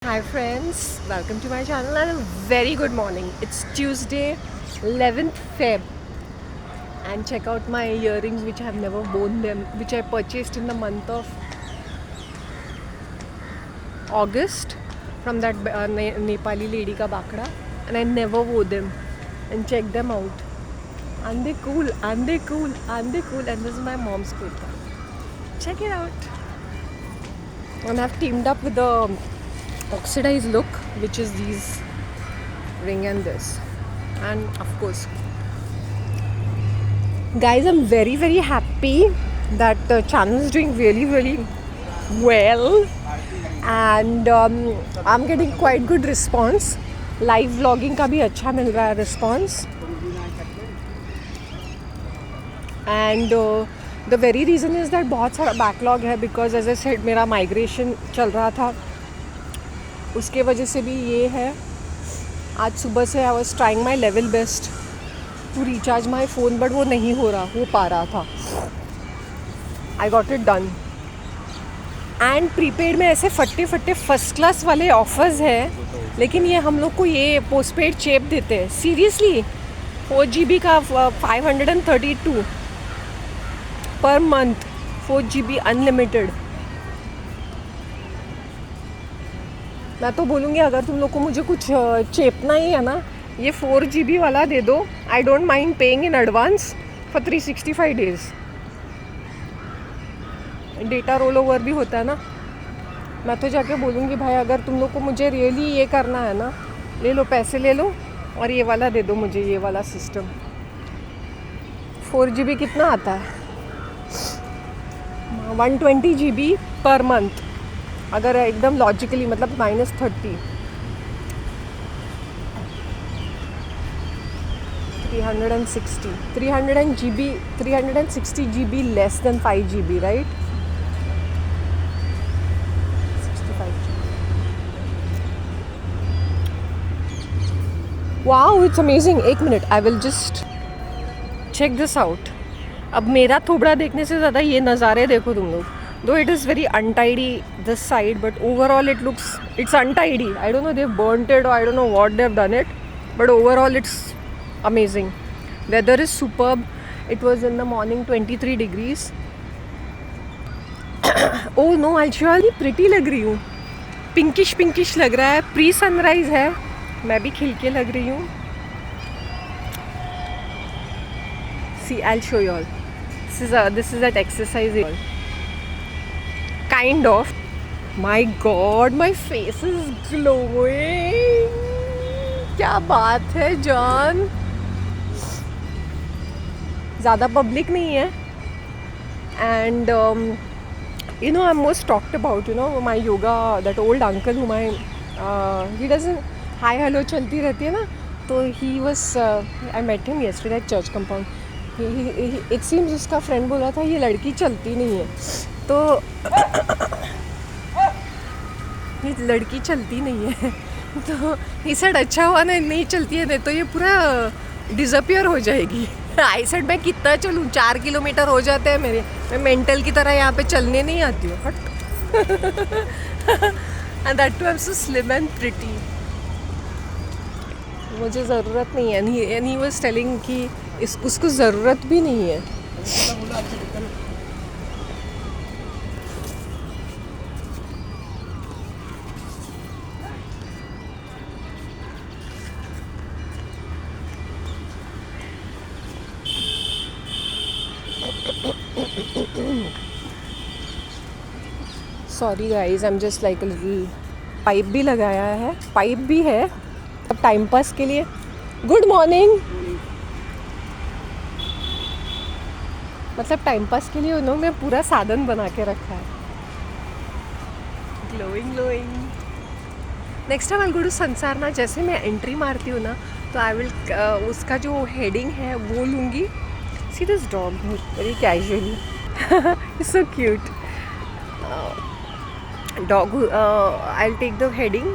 Hi friends, welcome to my channel and a very good morning. It's Tuesday 11th Feb and check out my earrings which I have never worn them, which I purchased in the month of August from that Nepali lady ka bakda, and I never wore them. And check them out. And they cool, and they cool, and they cool, and this is my mom's kurta. Check it out. And I've teamed up with the oxidized look, which is these ring and this, and of course guys, I'm very happy that the channel is doing really well, and I'm getting quite good response. Live vlogging का भी अच्छा मिल रहा है response, and the very reason is that बहुत सारा backlog है because as I said मेरा migration चल रहा था, उसके वजह से भी ये है. आज सुबह से I was trying my level best to recharge my phone, but वो नहीं हो पा रहा था. I got it done. And prepaid में ऐसे फट्टे फर्स्ट क्लास वाले ऑफर्स हैं, लेकिन ये हम लोग को ये पोस्टपेड चेप देते हैं. सीरियसली 4 GB का 532 पर मंथ, 4 GB अनलिमिटेड. मैं तो बोलूँगी अगर तुम लोग को मुझे कुछ चेपना ही है ना, ये 4 GB वाला दे दो. I don't mind paying in advance for 365 days. Data roll over भी होता है ना. मैं तो जाके बोलूँगी भाई अगर तुम लोग को मुझे रियली ये करना है ना, ले लो, पैसे ले लो और ये वाला दे दो मुझे, ये वाला सिस्टम. 4 GB कितना आता है? 120 GB पर मंथ. अगर एकदम लॉजिकली मतलब -30, 360 GB less than 5 GB, right? 65 GB. Wow, it's amazing. एक minute, I will just check this out. अब मेरा थोबड़ा देखने से ज़्यादा ये नज़ारे देखो तुम लोग. Though it is very untidy this side, but overall it's untidy. I don't know, they've burnt it or I don't know what they've done it, but overall it's amazing. Weather is superb. It was in the morning 23 degrees. Oh no, I'll show you. pretty लग रही हूँ. pinkish लग रहा है. Pre sunrise है, मैं भी खिल के लग रही हूँ. See, I'll show you all. This is that exercise. Kind of. My God, my face is glowing. क्या बात है जान. ज़्यादा पब्लिक नहीं है. And you know, I'm most talked about, you know, my yoga, that old uncle whom he doesn't, hi hello चलती रहती है ना, तो he was I met him yesterday at church compound. It seems उसका friend बोला था ये लड़की चलती नहीं है, तो ये लड़की चलती नहीं है, तो ही सेड अच्छा हुआ ना नहीं चलती है, नहीं तो ये पूरा डिसअपियर हो जाएगी. आई सेड मैं कितना चलूँ, 4 किलोमीटर हो जाते हैं मेरे. मैं मेंटल की तरह यहाँ पे चलने नहीं आती हूँ. And that too I am so slim and pretty. मुझे ज़रूरत नहीं है. एंड ही वाज टेलिंग कि उसको ज़रूरत भी नहीं है. Sorry guys, I am just like a little. Pipe भी लगाया है, पाइप भी है अब टाइम पास के लिए. Good morning. मतलब टाइम पास के लिए उन्होंने पूरा साधन बना के रखा है. Glowing. Next time I go to संसारना, जैसे मैं एंट्री मारती हूँ ना, तो आई विल उसका जो हेडिंग है वो लूँगी. See this dog very casually. It's so cute dog. I'll take the heading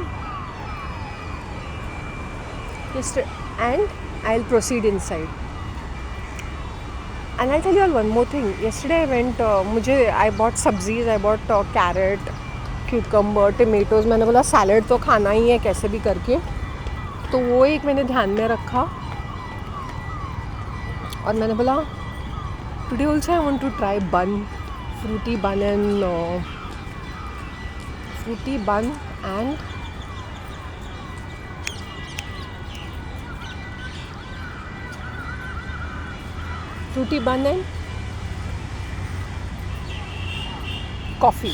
and I'll proceed inside. And I'll tell you all one more thing. Yesterday I went, I bought sabzis, I bought carrot, cucumber, tomatoes. मैंने बोला salad तो खाना ही है कैसे भी करके, तो वो एक मैंने ध्यान में रखा। और मैंने बोला today also I want to try bun, fruity bun and fruity bun and coffee,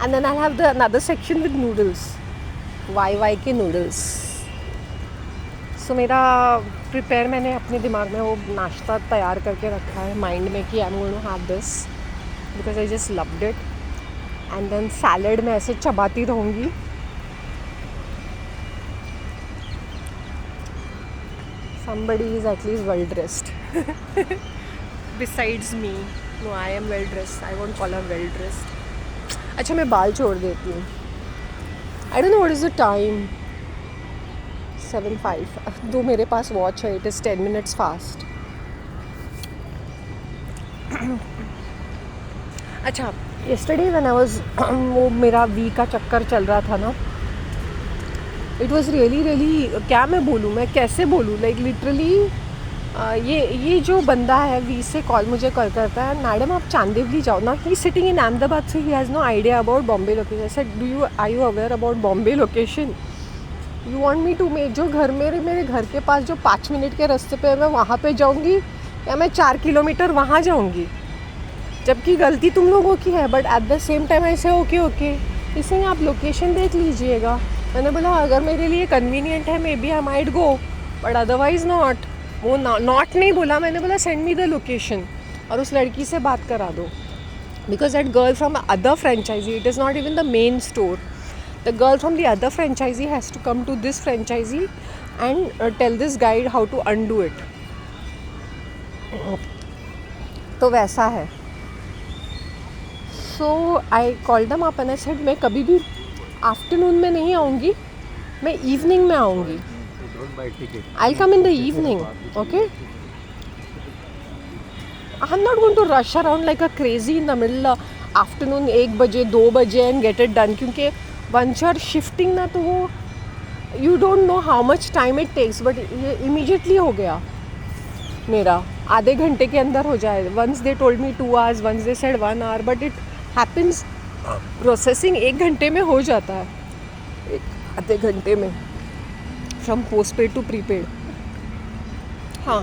and then I'll have the another section with noodles, YY noodles. So मेरा प्रिपेयर, मैंने अपने दिमाग में वो नाश्ता तैयार करके रखा है माइंड में कि I am going to have this because I just loved it. And then salad में ऐसे चबाती रहूँगी. Somebody is at least well dressed besides me. No, I am well dressed. I won't call her well dressed. अच्छा, मैं बाल छोड़ देती हूँ. I don't know what is the time. 7:05. दो मेरे पास वॉच है. It is 10 minutes fast. अच्छा, yesterday when I was वो मेरा वी का चक्कर चल रहा था ना, इट वॉज़ रियली क्या मैं बोलूँ, मैं कैसे बोलूँ, लाइक लिटरली ये जो बंदा है वी से कॉल मुझे कॉल करता है, मैडम आप चांदीवली जाओ ना. He sitting in Ahmedabad, so he has no idea about Bombay location. I said are you aware about Bombay location? You want me to जो घर मेरे घर के पास जो 5 मिनट के रास्ते पे मैं वहाँ पे जाऊँगी या मैं 4 किलोमीटर वहाँ जाऊँगी? जबकि गलती तुम लोगों की है, but at the same time ऐसे ओके इसलिए आप लोकेशन देख लीजिएगा. मैंने बोला अगर मेरे लिए कन्वीनियंट है maybe I might go, but otherwise not. वो नॉट नहीं बोला, मैंने बोला सेंड मी द लोकेशन और उस लड़की से बात करा दो. Because that girl from other franchisee, it is not even the main store. The girl from the other franchisee has to come to this franchisee and tell this guide how to undo it. तो वैसा है. So I called them up and I said मैं कभी भी afternoon में नहीं आऊँगी, मैं इवनिंग में आऊँगी. I come in the evening, okay. I am not going to rush around like a crazy in the middle afternoon 1 बजे 2 बजे एंड गेट इट डन. क्योंकि वंस यू आर शिफ्टिंग ना, तो वो you don't know how much time it takes. But ये immediately हो गया मेरा, आधे घंटे के अंदर हो जाए. Once they told me 2 hours, once they said 1 hour, but it happens. Processing 1 घंटे में हो जाता है, 1 आधे घंटे में, from postpaid to prepaid. हाँ,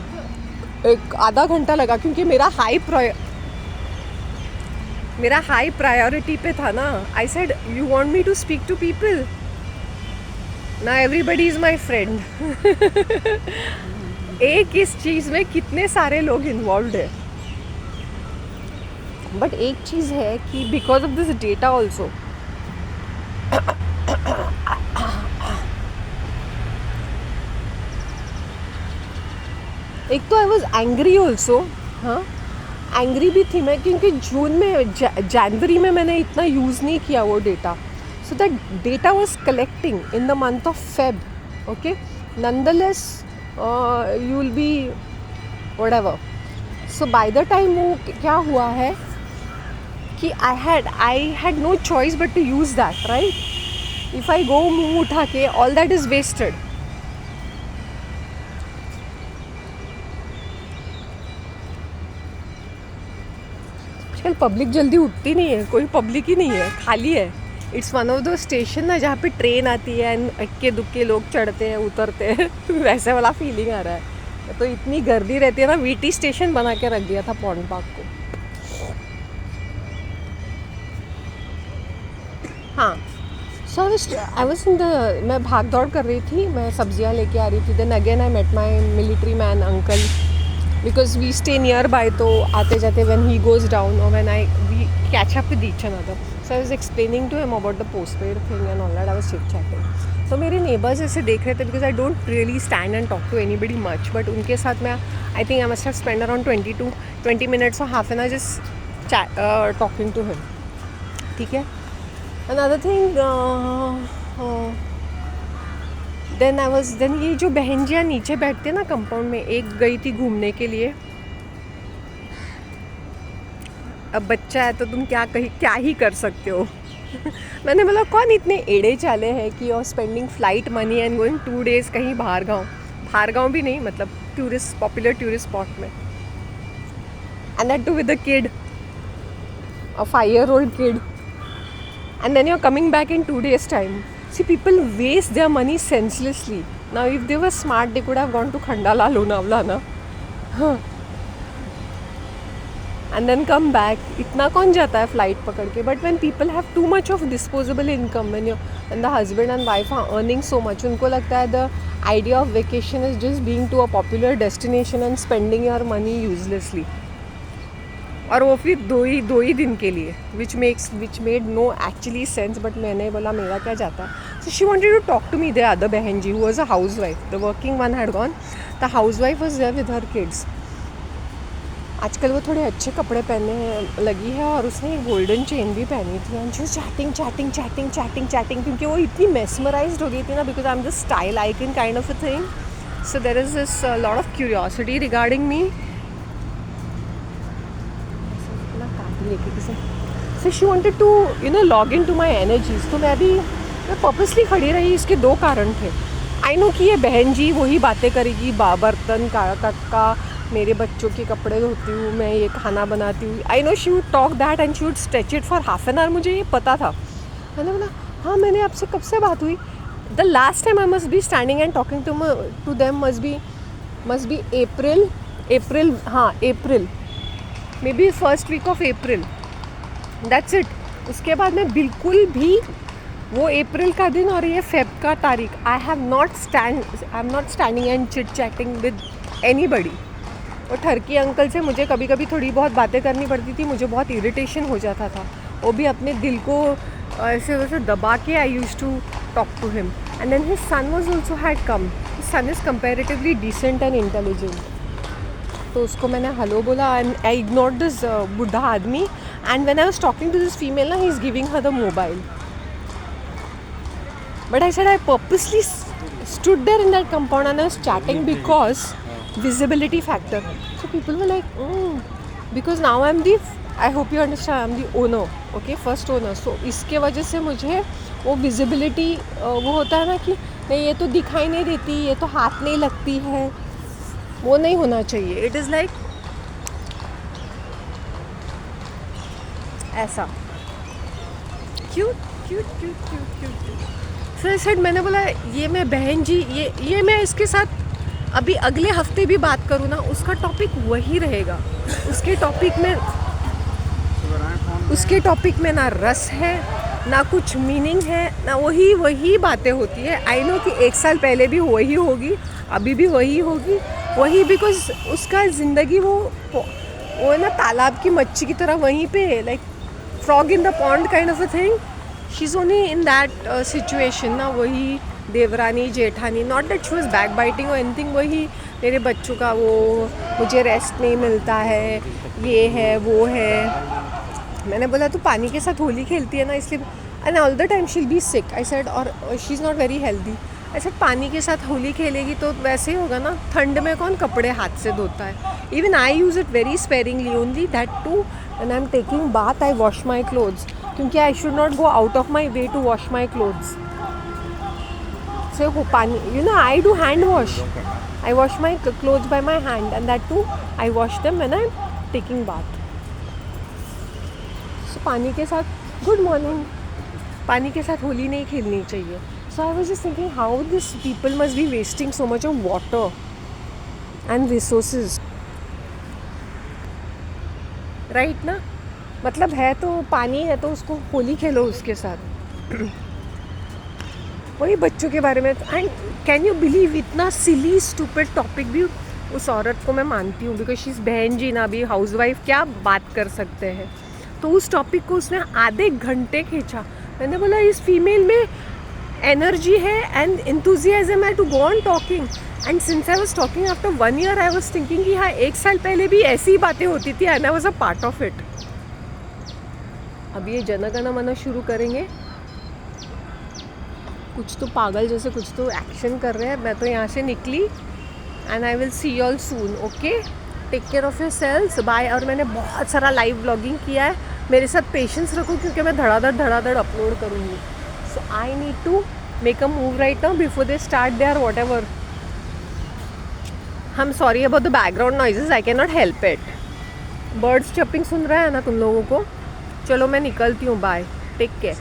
1 आधा घंटा लगा क्योंकि मेरा हाई प्रायोरिटी पे था ना. I said you want me to speak to people ना, एवरीबडी इज़ माई फ्रेंड. एक इस चीज़ में कितने सारे लोग इन्वॉल्व है. बट एक चीज़ है कि because of this data also, एक तो आई वॉज एंग्री ऑल्सो. हाँ, एंग्री भी थी मैं क्योंकि जून में जनवरी में मैंने इतना यूज़ नहीं किया वो डेटा. So that data was collecting in the month of Feb. Okay, nonetheless you will be whatever. So by the time वो क्या हुआ है कि I had no choice but to use that, right. If I go मुँह उठा के, all that is wasted. आजकल public जल्दी उठती नहीं है, कोई पब्लिक ही नहीं है, खाली है. It's one of the station ना जहाँ पे ट्रेन आती है एंड इक्के दुक्के लोग चढ़ते हैं उतरते हैं. वैसे वाला फीलिंग आ रहा है. तो इतनी गर्दी रहती है ना, वीटी स्टेशन बना के रख दिया था पॉन्ड पार्क को. हाँ, सो आई वाज इन द, मैं भाग दौड़ कर रही थी, मैं सब्जियां लेके आ रही थी. Then again I met my military man uncle because we stay nearby. तो आते जाते व्हेन ही गोज़ डाउन और when we catch up with each other. So I was explaining to him about the postpaid thing and all that. I was chit chatting. तो मेरे neighbours ऐसे देख रहे थे because I don't really stand and talk to anybody much. But उनके साथ मैं आई think I must have spend around 20 minutes और half an hour just talking to him. ठीक है. Another thing, then ये जो बहनजियाँ नीचे बैठते हैं ना कंपाउंड में, एक गई थी घूमने के लिए. अब बच्चा है तो तुम क्या ही कर सकते हो. मैंने बोला कौन इतने एड़े चाले हैं कि और spending flight money and going 2 days कहीं बाहर गाँव भी नहीं, मतलब पॉपुलर टूरिस्ट स्पॉट में, and that too with a kid, a 5-year-old kid, and then you're coming back in 2 days time. See, people waste their money senselessly. Now if they were smart they could have gone to Khandala, Lonavala na, and then come back. इतना कौन जाता है flight पकड़ के? But when people have too much of disposable income, when the husband and wife are earning so much, उनको लगता है the idea of vacation is just being to a popular destination and spending your money uselessly. और वो फिर दो ही दिन के लिए, which made no actually sense. But मैंने बोला मेरा क्या जाता है. So she wanted to talk to me. The other बहन जी who was a housewife, the working one had gone, the housewife was there with her kids. आजकल वो थोड़े अच्छे कपड़े पहनने लगी है और उसने एक गोल्डन चेन भी पहनी थी. एंड शी वाज चैटिंग क्योंकि वो इतनी मेस्मराइज्ड हो गई थी ना, because I am the style icon kind of a thing. So there is this lot of curiosity regarding me. So she wanted to log into my energies. तो मैं purposely खड़ी रही. इसके 2 कारण थे. आई नो कि ये बहन जी वही बातें करेगी, बर्तन का मेरे बच्चों के कपड़े धोती हूँ, मैं ये खाना बनाती हूँ. I know she would talk that and she would stretch it for half an our. मुझे ये पता था. मैंने बोला हाँ, मैंने आपसे कब से बात हुई? The last time I must be standing and talking to them must be April, maybe first week of April. That's it. उसके बाद मैं बिल्कुल भी वो अप्रैल का दिन और ये फेब का तारीख, आई am not standing and chit chatting with anybody. और ठरकी अंकल से मुझे कभी कभी थोड़ी बहुत बातें करनी पड़ती थी. मुझे बहुत इरिटेशन हो जाता था. वो भी अपने दिल को ऐसे वैसे दबा के I use to talk to him. And then his son was also had come. His son is comparatively decent and intelligent. तो उसको मैंने हेलो बोला एंड आई इग्नोर्ड दिस बुढ़ा आदमी. And when I was talking to this female ना, he is giving her the mobile. But I said I purposely stood there in that compound and I was chatting because visibility factor. So people were like, because now I hope you understand, I'm the owner, okay, first owner. So इसके वजह से मुझे वो visibility वो होता है ना कि नहीं ये तो दिखाई नहीं देती, ये तो हाथ नहीं लगती है, वो नहीं होना चाहिए. इट इज़ लाइक ऐसा क्यूट. फिर सेड मैंने बोला ये मैं बहन जी ये मैं इसके साथ अभी अगले हफ्ते भी बात करूँ ना, उसका टॉपिक वही रहेगा. उसके टॉपिक में ना रस है, ना कुछ मीनिंग है, ना वही बातें होती है. आई नो कि 1 साल पहले भी वही होगी, अभी भी वही होगी, वही बिकॉज उसका ज़िंदगी वो है ना तालाब की मच्छी की तरह वहीं पे है, like frog in the pond kind of a thing. She is only in that situation ना. वही Devrani Jethani, not that she was back biting और एनीथिंग. वही मेरे बच्चों का वो मुझे रेस्ट नहीं मिलता है, ये है वो है. मैंने बोला तू पानी के साथ होली खेलती है ना इसलिए. And all the time she will be sick. I said और she is not very healthy. I said पानी के साथ होली खेलेगी तो वैसे ही होगा ना. ठंड में कौन कपड़े हाथ से धोता है? Even I use it very sparingly. Only that too when I am taking bath I wash my clothes, क्योंकि I should not go out of my way to wash my clothes. So पानी I do hand wash. I wash my clothes by my hand and that too I wash them when I'm taking bath. So पानी के साथ good morning. पानी के साथ होली नहीं खेलनी चाहिए. So I was just thinking how these people must be wasting so much of water and resources. Right ना? मतलब है तो पानी है तो उसको होली खेलो उसके साथ. वही बच्चों के बारे में. एंड कैन यू बिलीव इतना सिली स्टूपिड टॉपिक भी उस औरत को मैं मानती हूँ, बिकॉज शी इज़ बहन जी ना, भी हाउस वाइफ क्या बात कर सकते हैं. तो उस टॉपिक को उसने आधे घंटे खींचा. मैंने बोला इस फीमेल में एनर्जी है एंड एंथुजियाज्म है to go on talking. And since I was talking after 1 year I was thinking कि हाँ 1 साल पहले भी ऐसी ही बातें होती थी and I was a part of it. अब ये जन गण मन शुरू करेंगे. कुछ तो पागल जैसे कुछ तो एक्शन कर रहे हैं. मैं तो यहाँ से निकली and I will see you all soon. Okay, take care of your selves, bye. और मैंने बहुत सारा लाइव व्लॉगिंग किया है, मेरे साथ पेशेंस रखो क्योंकि मैं धड़ाधड़ अपलोड करूँगी. So I need to make a move right now before they start there whatever. I am sorry about the background noises, I can not help it. Birds chirping सुन रहा है ना तुम लोगों को. चलो मैं निकलती हूँ, बाय, टेक केयर.